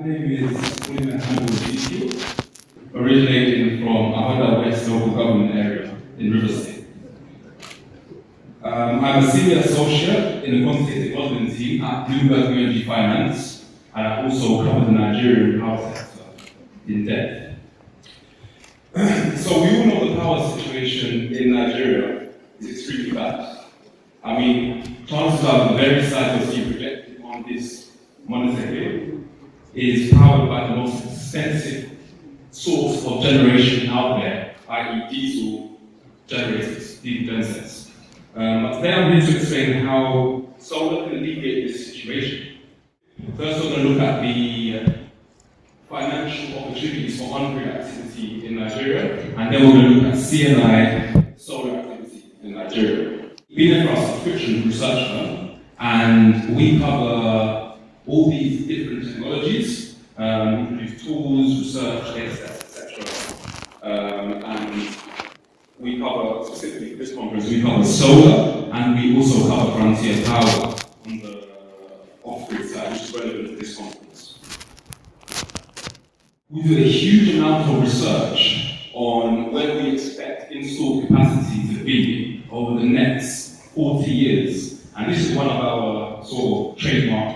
name is William Hamilton, originating from Ahoda West local government area in River State. I'm a senior associate in the quantitative modeling team at Bloomberg UNG Finance, and I also cover the Nigerian power sector in depth. So we all know the power situation in Nigeria is extremely bad. I mean, chances are the very side of you projected on this monitor here is powered by the most expensive source of generation out there, i.e. diesel generators, diesel gensets. But today I'm here to explain how solar can alleviate this situation. First we're going to look at the financial opportunities for on-grid activity in Nigeria, and then we're going to look at CNI solar activity in Nigeria. We've been there for our subscription research firm, and we cover all these different technologies. We produce tools, research, data sets, etc. And we cover, specifically for this conference, we cover solar, and we also cover frontier power on the off-grid side, which is relevant to this conference. We do a huge amount of research on when we expect installed capacity to be over the next 40 years. And this is one of our sort of trademark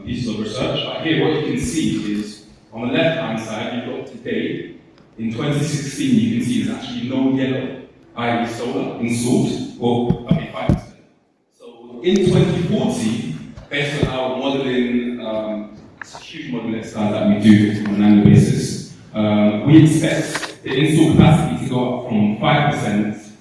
pieces of research. But here what you can see is, on the left-hand side, you've got today. In 2016, you can see there's actually no yellow, i.e. solar, installed, or only 5%. So in 2040, based on our modeling, it's a huge modeling exercise that we do on an annual basis, we expect the installed capacity to go up from 5%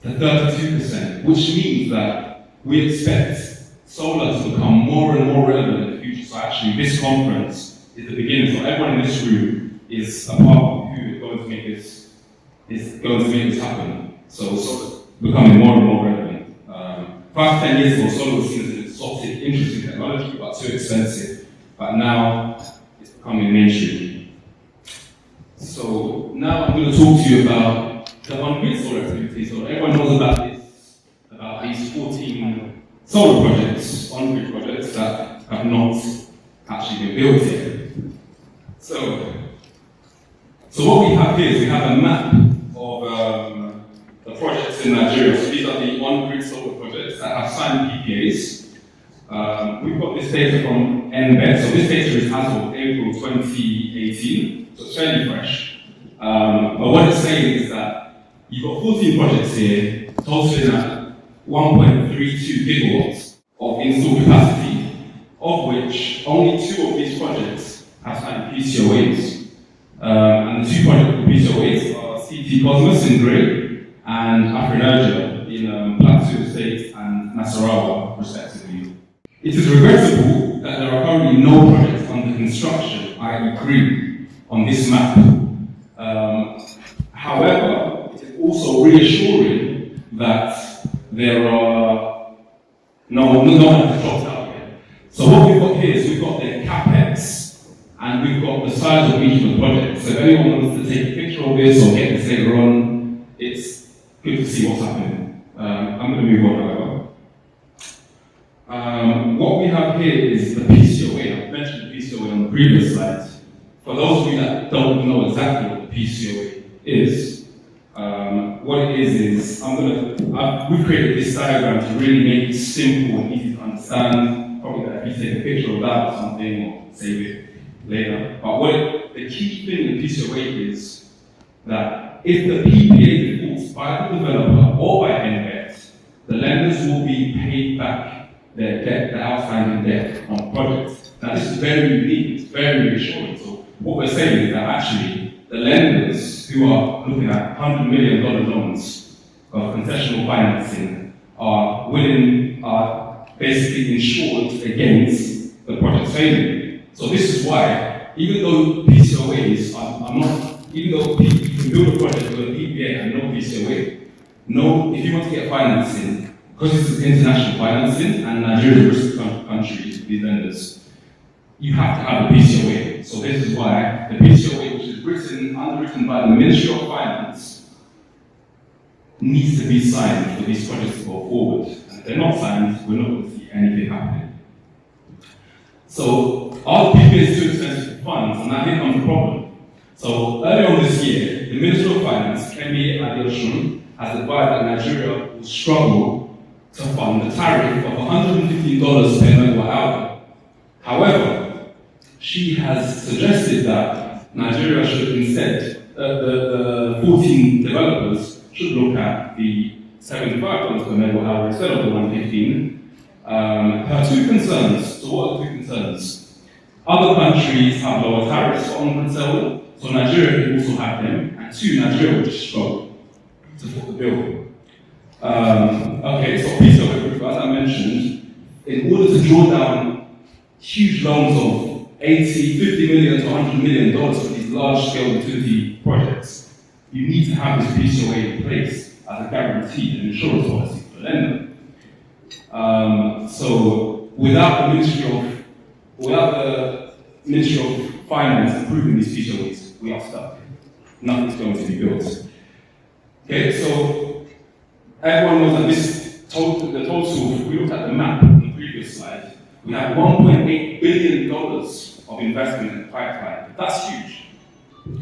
to 32%, which means that we expect solar to become more and more relevant in the future. So actually, this conference is the beginning. So everyone in this room is a part of who is going to make this happen. So solar becoming more and more relevant. 5 to 10 years ago, solar was seen as an exotic, interesting technology, but too expensive. But now it's becoming mainstream. So now I'm going to talk to you about the on-grid solar activity. So everyone knows about these 14 solar projects, on-grid projects that have not actually been built yet. So what we have here is we have a map of the projects in Nigeria. So these are the on-grid solar projects that have signed PPAs. We've got this data from NBED. So this data is as of April 2018, so it's fairly fresh. But what it's saying is that you've got 14 projects here, totaling at 1.32 gigawatts of installed capacity, of which only 2 of these projects have signed PCOAs. And the 2 projects with PCOAs are CT Cosmos in grey and Afrinergia in Plateau State and Nasarawa, respectively. It is regrettable that there are currently no projects under construction, i.e. green, on this map. However, it is also reassuring that there are no one has dropped out here. So what we've got here is we've got the capex and we've got the size of each of the projects. So if anyone wants to take a picture of this or get this later on, it's good to see what's happening. I'm going to move on, however. What we have here is the PCOA. I've mentioned the PCOA on the previous slide. For those of you that don't know exactly what the PCOA is, what it is we've created this diagram to really make it simple and easy to understand. Probably that if you take a picture of that or something, or save it later. But the key thing in PCOA is that if the PPA defaults by the developer or by NBED, the lenders will be paid back their debt, their outstanding debt on projects. Now this is very unique, it's very reassuring. So what we're saying is that actually the lenders who are looking at $100 million loans of concessional financing are basically insured against the project failing. So this is why, even though PCOAs are not, even though you can build a project with a PPA and no PCOA, if you want to get financing, because this is international financing and Nigeria is a risk country to these lenders, you have to have a PCOA. So this is why the PCOA, which is underwritten by the Ministry of Finance, needs to be signed for these projects to go forward. And if they're not signed, we're not going to see anything happening. So are the PPAs too finance, and that here comes the problem. So earlier on this year, the Minister of Finance, Kemi Adeosun, has advised that Nigeria will struggle to fund the tariff of $115 per megawatt hour. However, she has suggested that Nigeria should instead, the 14 developers should look at the $75 per megawatt hour instead of the $115. Her two concerns, so what are the two concerns? Other countries have lower tariffs on grid solar, so Nigeria will also have them, and two, Nigeria will just struggle to foot the bill. Okay, so piece of equipment, as I mentioned, in order to draw down huge loans of 80, 50 million to $100 million for these large-scale utility projects, you need to have this PCOA in place as a guarantee and insurance policy for the lender. So without the Ministry of Finance approving these PCOAs, we are stuck. Nothing's going to be built. Okay, so everyone knows that the total, if we look at the map on the previous slide, we have $1.8 billion of investment in the pipeline. That's huge,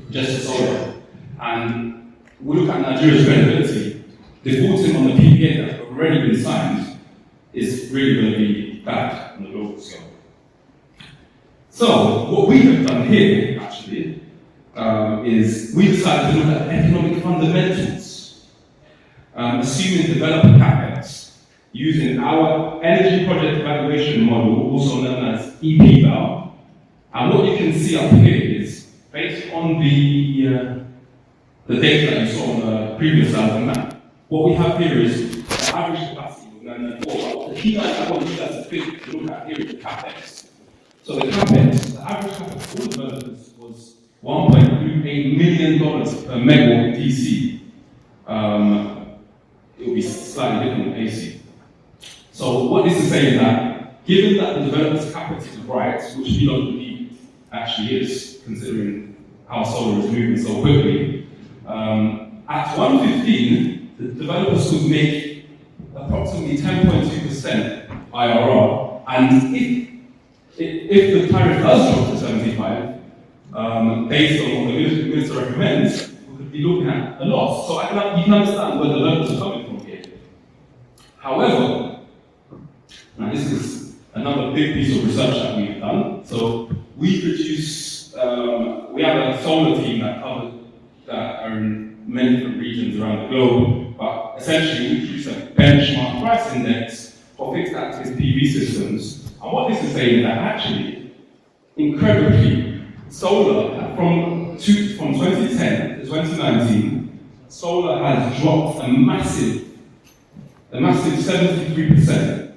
just for solar. And we look at Nigeria's credibility, defaulting on the PPA that have already been signed is really going to be bad on the global scale. So, what we have done here, actually, is we decided to look at economic fundamentals, assuming developer capex, using our energy project evaluation model, also known as EPVAL. And what you can see up here is, based on the data that you saw on the previous slide of the map, what we have here is the average capacity of 994. The key I want you guys to look at here is the capex. So the capex, the average capex for all developers was $1.38 million per megawatt DC. It will be slightly different with AC. So what this is saying is that, given that the developer's capex is right, which we don't believe it actually is, considering how solar is moving so quickly, at 115, the developers could make approximately 10.2% IRR, and if the tariff does drop to 75, based on what the minister recommends, we could be looking at a loss. So you can understand where the developers are coming from here. However, now this is another big piece of research that we've done. So we have a solar team that are in many different regions around the globe, but essentially we produce a benchmark price index for fixed access PV systems. And what this is saying is that actually, incredibly, solar from 2010 to 2019, solar has dropped a massive 73%.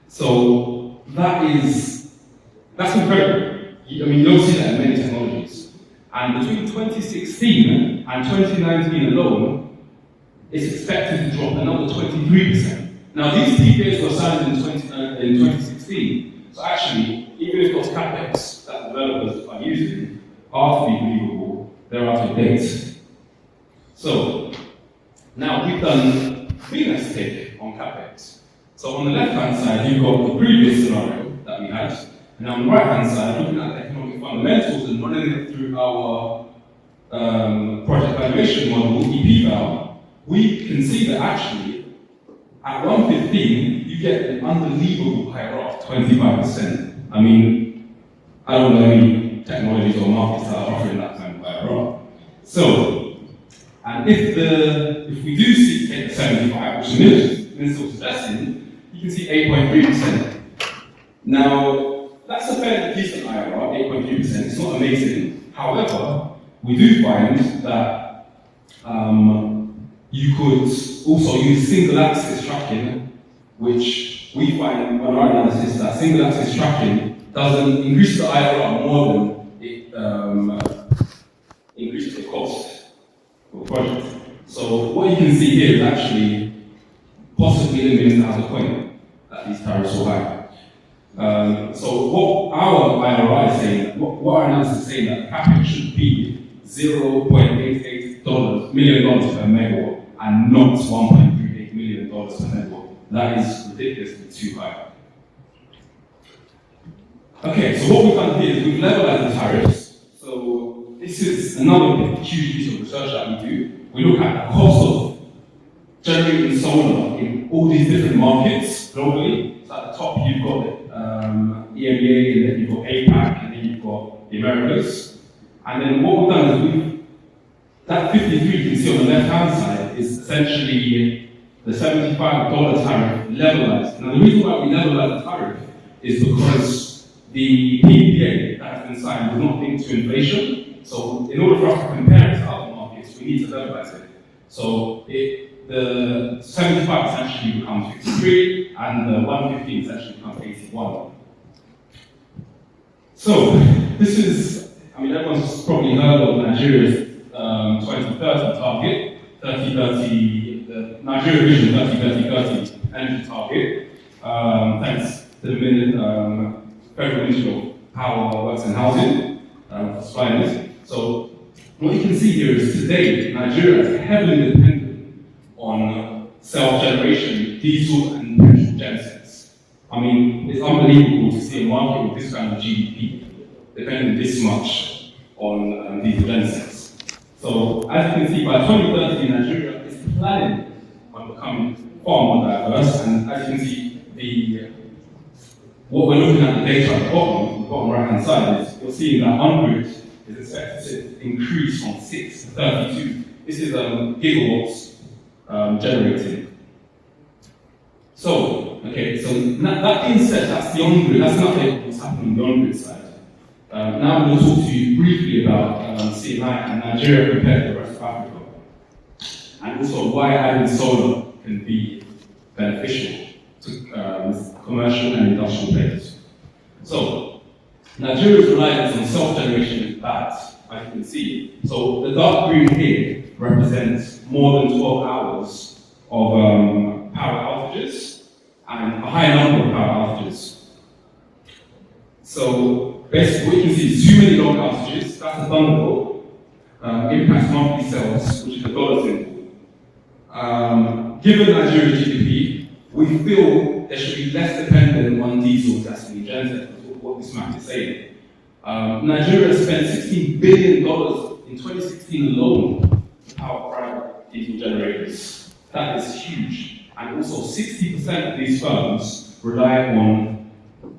So that's incredible. I mean, you don't see that in many technologies. And between 2016 and 2019 alone, it's expected to drop another 23%. Now, these PPAs were signed in 2016, so actually, even if those capex that developers are using are to be believable, they're out of date. So, now we've done Venus take on capex. So on the left-hand side, you've got the previous scenario that we had, and on the right-hand side, looking at the economic fundamentals and running it through our project valuation model, EPVAL, we can see that actually, at 115, you get an unbelievable IRR of 25%. I mean, I don't know any technologies or markets that are offering that kind of IRR. So, and if we do see take the 75, which the minister was suggesting, you can see 8.3%. Now, that's a fairly decent IRR, 8.3%. It's not amazing. However, we do find that you could also use single axis tracking, which we find on our analysis that single axis tracking doesn't increase the IRR more than it increases the cost of the project. So what you can see here is actually possibly the minister has a point that these tariffs are high. So what our IRR is saying, what our analysis is saying that capex should be $0.88 million per megawatt and not $1.38 million per megawatt. That is ridiculously too high. Okay, so what we've done here is we've levelized the tariffs huge piece of research that we do. We look at the cost of generating solar in all these different markets globally. So at the top you've got EMEA, and then you've got APAC, and then you've got the Americas. And then what we've done is that 53 you can see on the left-hand side is essentially the $75 tariff levelized. Now the reason why we levelize the tariff is because the PPA that has been signed was not linked to inflation. So in order for us to compare it to other markets, we need to levelize it. So the 75 essentially becomes 53, and the 115 essentially becomes 81. So this is, I mean, everyone's probably heard of Nigeria's 2030 target, 3030, the Nigeria Vision 3030 energy target, thanks to the Federal Ministry of Power, Works and Housing for supplying this. So what you can see here is today, Nigeria is heavily dependent on self-generation, diesel and petrol gensets. I mean, it's unbelievable to see a market with this kind of GDP depending this much on diesel gensets. So as you can see, by 2030, Nigeria is planning on becoming far more diverse, and as you can see, what we're looking at the data at the bottom right-hand side is you're seeing that on-grid is expected to increase from 6 to 32. This is gigawatts generated. So, okay, so that being said, that's the on-grid, that's not what's happening on the on-grid side. Now I'm going to talk to you briefly about CNI and Nigeria compared to the rest of Africa, and also why adding solar can be beneficial to commercial and industrial players. So, Nigeria's reliance on self-generation is bad, as you can see. So, the dark green here represents more than 12 hours of power outages and a high number of power outages. So, basically, what you can see is too many long outages, that's a thunderbolt, impacts monthly sales, which is the dollar symbol. Given Nigeria's GDP, we feel there should be less dependent on diesel, gasoline, gensets, what this map is saying. Nigeria spent $16 billion in 2016 alone to power private diesel generators. That is huge. And also 60% of these firms rely on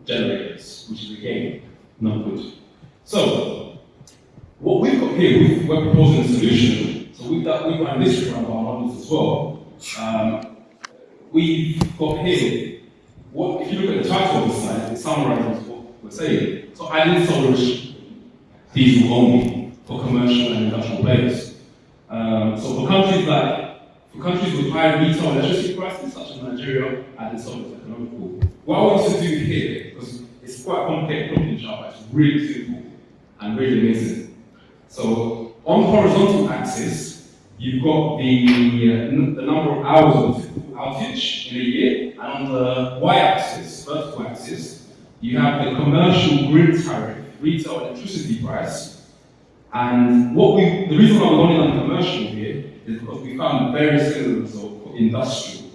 generators, which is again not good. So, what we've got here, we're proposing a solution. So we've run this through our models as well. We've got here, if you look at the title of the slide, it summarizes what we're saying. So adding solar is diesel only for commercial and industrial players. So for countries with high retail electricity prices, such as Nigeria, adding solar is economical. What I want to do here, because it's quite complicated looking chart, but it's really simple and really amazing. So on the horizontal axis, you've got the number of hours of typical outage in a year, and on the y-axis, vertical axis, you have the commercial grid tariff, retail electricity price. And the reason why we're only on commercial here is because we found very similar result for industrial.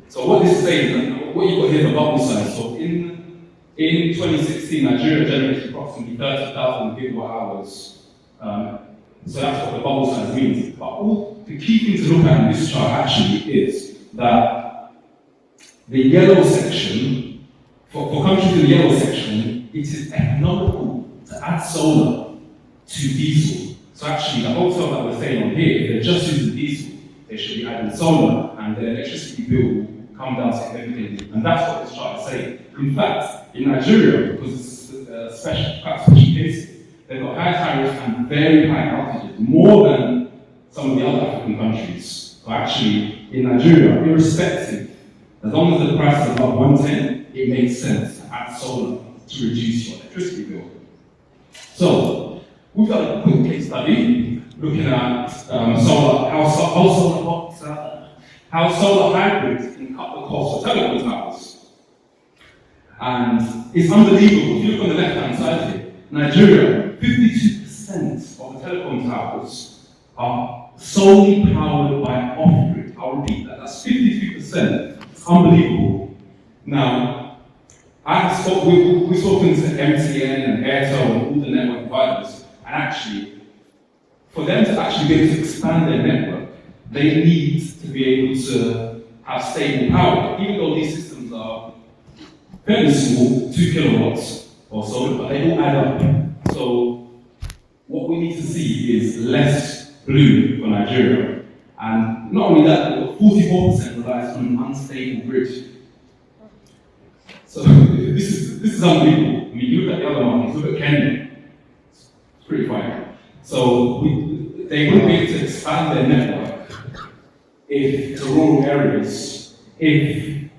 So what this is saying, what you've got here is the bubble size. So in 2016, Nigeria generated approximately 30,000 gigawatt hours. So that's what the bubble size means. But the key thing to look at in this chart actually is that the yellow section, for countries in the yellow section, it is economical to add solar to diesel. So actually, the hotel that we're saying on here, if they're just using diesel, they should be adding solar, and their electricity bill will come down significantly. And that's what this chart is saying. In fact, in Nigeria, because it's a special case, they've got high tariffs and very high outages, more than some of the other African countries. So actually, in Nigeria, irrespective, as long as the price is above 110, it makes sense to add solar to reduce your electricity bill. So, we've done a quick case study looking at how solar hybrids can cut the cost of telecom towers. And it's unbelievable. If you look on the left-hand side here, Nigeria, 52% of the telecom towers are solely powered by off-grid. I'll repeat that. That's 53%. It's unbelievable. Now, we've spoken to MTN and Airtel and all the network providers, and actually, for them to actually be able to expand their network, they need to be able to have stable power, even though these systems are fairly small, 2 kilowatts or so, but they all add up. So what we need to see is less blue for Nigeria. And not only that, we've got 44% relies on an unstable grid. So this is unbelievable. I mean, you look at the other markets, look at Kenya, it's pretty fine. So they wouldn't be able to expand their network if the rural areas, if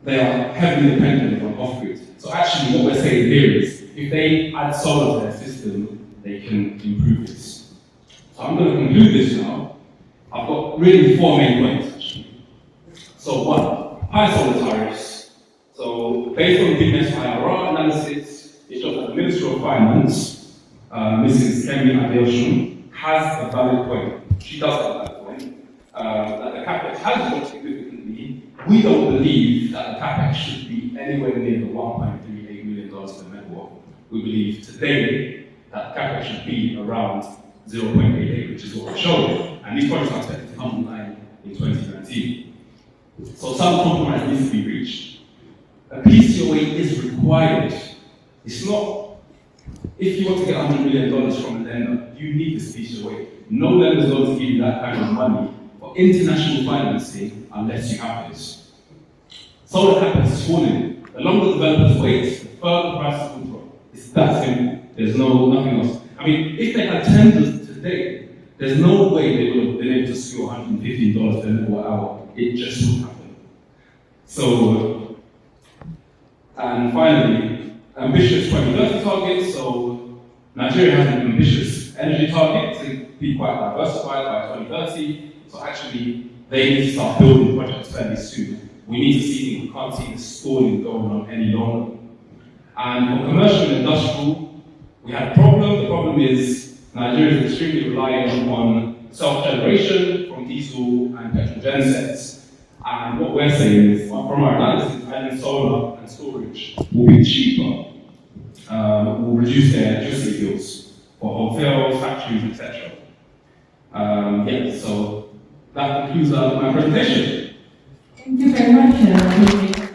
they are heavily dependent on off-grid. So actually what we're saying here is, if they add solar to their system, they can improve this. So I'm going to conclude this now. I've got really 4 main points actually. So 1, high solar tariffs. So based on the BMS IRR analysis, it shows that the Ministry of Finance, Mrs. Kemi Adeosun, has a valid point. She does have a valid point. That the capex has gone significantly. We don't believe that the capex should be anywhere near the $1.38 million per megawatt. We believe today that capex should be around 0.88, which is what we're showing. And these projects are expected to come online in 2019. So some compromise needs to be reached. A PCOA is required. It's not, if you want to get $100 million from a lender, you need this PCOA. No lender is going to give you that kind of money for international financing unless you have this. Solar capex is falling. The longer developers wait, the further the prices will drop. It's that simple. There's nothing else. I mean, if they had tenders today, there's no way they would have been able to secure $115 per megawatt hour. It just wouldn't happen. So, and finally, ambitious 2030 targets. So Nigeria has an ambitious energy target to be quite diversified by 2030. So actually, they need to start building projects fairly soon. We need to see things. We can't see this stalling going on any longer. And for commercial and industrial, we had a problem. The problem is Nigeria is extremely reliant on self-generation from diesel and petrol gensets. And what we're saying is, from our analysis, adding solar and storage will be cheaper, will reduce their electricity bills for hotels, factories, etc. So that concludes my presentation. Thank you very much.